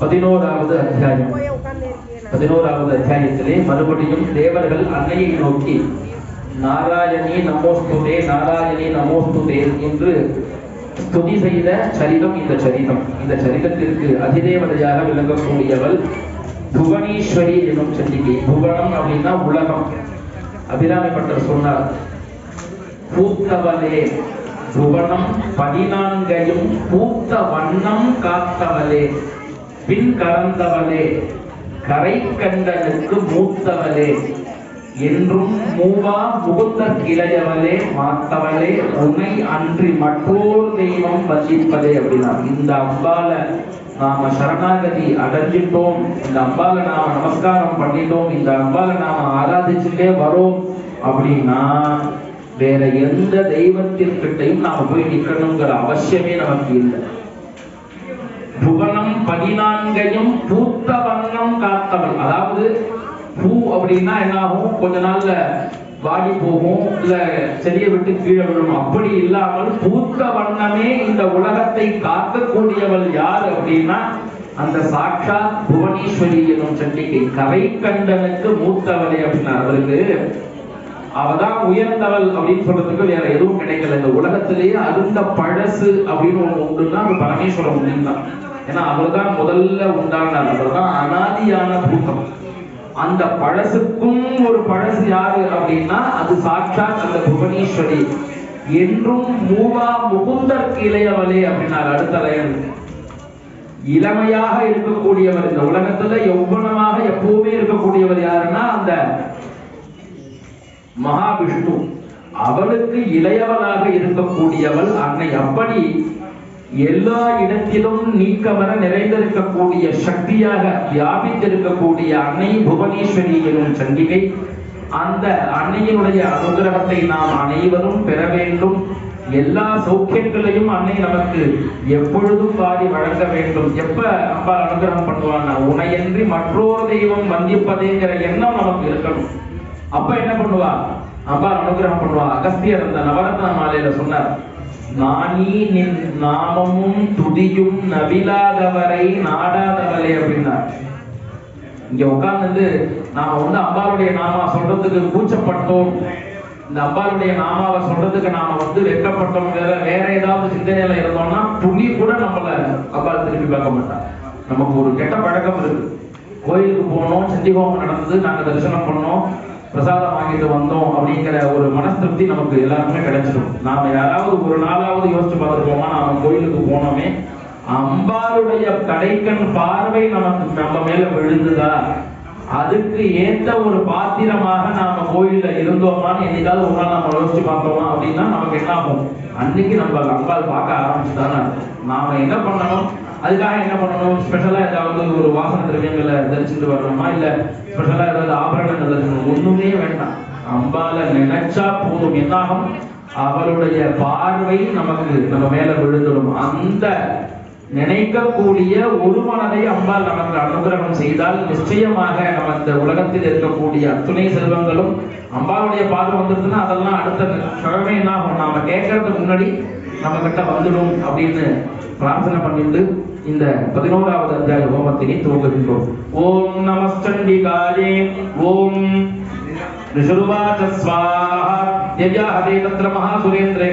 11வது அத்தியாயம். 11வது அத்தியாயத்திலே மறுபடியும் தேவர்கள் அன்னையை நோக்கி நாராயணி நமோஸ்துதே நாராயணி நமோஸ்துதே என்று ஸ்துதி செய்த சரிதம் இந்த சரிதம். இந்த சரிதத்திற்கு அதிதேவதையாக விளங்கக்கூடியவள் புவனீஸ்வரி எனும் சண்டிகை. புவனம் அப்படின்னா உலகம். அபிராமிப்பட்டர் சொன்னார், பூத்தவளே புவனம் 14 பூத்த வண்ணம் காத்தவளே, பின் கறந்தவளே, கரை கண்டனுக்கு மூத்தவளே, என்றும் மூவா முகுந்த கிளையவளே, மாத்தவளே, உன்னை அன்றி மற்றோர் தெய்வம் வசிப்பதே அப்படின்னா, இந்த அம்பால நாம சரணாகதி அடைஞ்சிட்டோம், இந்த அம்பால நாம நமஸ்காரம் பண்ணிட்டோம், இந்த அம்பால நாம ஆராதிச்சுட்டே வரோம் அப்படின்னா வேற எந்த தெய்வத்திற்கிட்டையும் நாம போய் நிக்கணுங்கிற அவசியமே நமக்கு இல்லை. புவனம் 14 பூத்த வண்ணம் காத்தவள். அதாவது பூ அப்படின்னா என்ன ஆகும், கொஞ்ச நாள்ல வாடி போகும், இல்ல செடியை விட்டு கீழே விழும். அப்படி இல்லாமல் பூத்த வண்ணமே இந்த உலகத்தை காக்கக்கூடியவள் யார் அப்படின்னா அந்த சாட்சாத் புவனீஸ்வரி எனும் சண்டிகை. கரை கண்டனுக்கு மூத்தவளே அப்படின்னா அவருக்கு அவதான் உயர்ந்தவள் அப்படின்னு சொல்றதுக்கு வேற எதுவும் கிடைக்கல. இந்த உலகத்திலேயே அருந்த பழசு அப்படின்னு ஒண்ணு உண்டுன்னா அது பரமேஸ்வரம் உண்டுதான். ஏன்னா அவர் தான் முதல்ல உண்டானார், அவர் தான் அனாதியான பூதம். அந்த பழசுக்கும் ஒரு பழசு யாரு அப்படின்னா அது சாட்சாத் அந்த புவனீஸ்வரி. என்றும் மூவா முகுந்தற்கு இளையவளே அப்படின்னார். அடுத்த லைன், இளமையாக இருக்கக்கூடியவர், இந்த உலகத்துல யௌவனமாக எப்பவுமே இருக்கக்கூடியவர் யாருன்னா அந்த மகாவிஷ்ணு. அவளுக்கு இளையவளாக இருக்கக்கூடியவள் அன்னை. அப்படி எல்லா இடத்திலும் நீக்கமர நிறைந்திருக்கக்கூடிய சக்தியாக வியாபித்திருக்கக்கூடிய அன்னை புவனீஸ்வரி எனும் சண்டிகை. அந்த அன்னையினுடைய அனுகிரகத்தை நாம் அனைவரும் பெற வேண்டும். எல்லா சௌக்கியங்களையும் அன்னை நமக்கு எப்பொழுதும் வாரி வழங்க வேண்டும். எப்ப அப்பா அனுகிரகம் பண்ணுவான்னா உனையன்றி மற்றொரு தெய்வம் வந்திப்பதேங்கிற எண்ணம் நமக்கு இருக்கணும். அப்ப என்ன பண்ணுவா, அப்பா அனுகிரகம் பண்ணுவா. அகஸ்தியர் அந்த நவரத்ன மாலையில சொன்னார், நானி நின் நாமமும் துதியும் நவிலாதவரை நாடாதவளே அப்படின்னார். இங்க உட்கார்ந்து நாம அம்பாளுடைய நாமா சொல்றதுக்கு கூச்சப்பட்டோம், இந்த அம்பாளுடைய நாமாவை சொல்றதுக்கு நாம வெட்கப்பட்டோம், வேற ஏதாவது சிந்தனையில இருந்தோம்னா துணி கூட நம்மள அம்பாள் திருப்பி பார்க்க மாட்டான். நமக்கு ஒரு கெட்ட பழக்கம் இருக்கு. கோயிலுக்கு போனோம், சண்டிகோமம் நடந்தது, நாங்க தரிசனம் பண்ணோம், பிரசாதம் வாங்கிட்டு வந்தோம் அப்படிங்கிற ஒரு மனஸ்திருப்தி நமக்கு எல்லாருக்குமே கிடைச்சிடும். நாம யாராவது ஒரு நாளாவது யோசிச்சு பார்த்துருப்போமா, நாம கோயிலுக்கு போனோமே அம்பாளுடைய கடைக்கண் பார்வை நமக்கு நம்ம மேல விழுந்துதா, அதுக்கு ஏற்ற ஒரு பாத்திரமாக நாம கோயில்ல இருந்தோமான்னு என்னைக்காவது ஒரு நாள் நம்ம யோசிச்சு பார்த்தோமா அப்படின்னா நமக்கு என்ன ஆகும், அன்னைக்கு நம்ம அம்பாள் பார்க்க ஆரம்பிச்சுதானே. நாம என்ன பண்ணணும், அதுக்காக என்ன பண்ணணும், ஸ்பெஷலா ஏதாவது ஒரு வாசன திரவியங்களை தரிச்சுட்டு வரணுமா, இல்ல ஸ்பெஷலா ஏதாவது ஆபரணங்கள் தரிசனம், ஒண்ணுமே வேண்டாம். அம்பால நினைச்சா போதும், என்னாகும், அவளுடைய பார்வை நமக்கு நம்ம மேல விழுந்துடும். அந்த நினைக்கக்கூடிய ஒரு மனதை அம்பாள் நமக்கு அனுகிரகம் செய்தால் நிச்சயமாக நம்ம இந்த உலகத்தில் இருக்கக்கூடிய அத்துணை செல்வங்களும் அம்பாளுடைய பார்வை வந்துருதுன்னா அதெல்லாம் அடுத்த கிழமை என்னாகும், நாம கேட்கறதுக்கு முன்னாடி நம்ம கிட்ட வந்துடும் அப்படின்னு பிரார்த்தனை பண்ணிட்டு இந்த 11வது அத்தியாய ஹோமத்தினை துவங்குகின்றோம். ஓம் நமஸ்சண்டிகாயே ஓம் ரிஷுர்வாச ஸ்வாஹா யஜ்ஞாஹதே தத்ர மகாசுரேந்திரே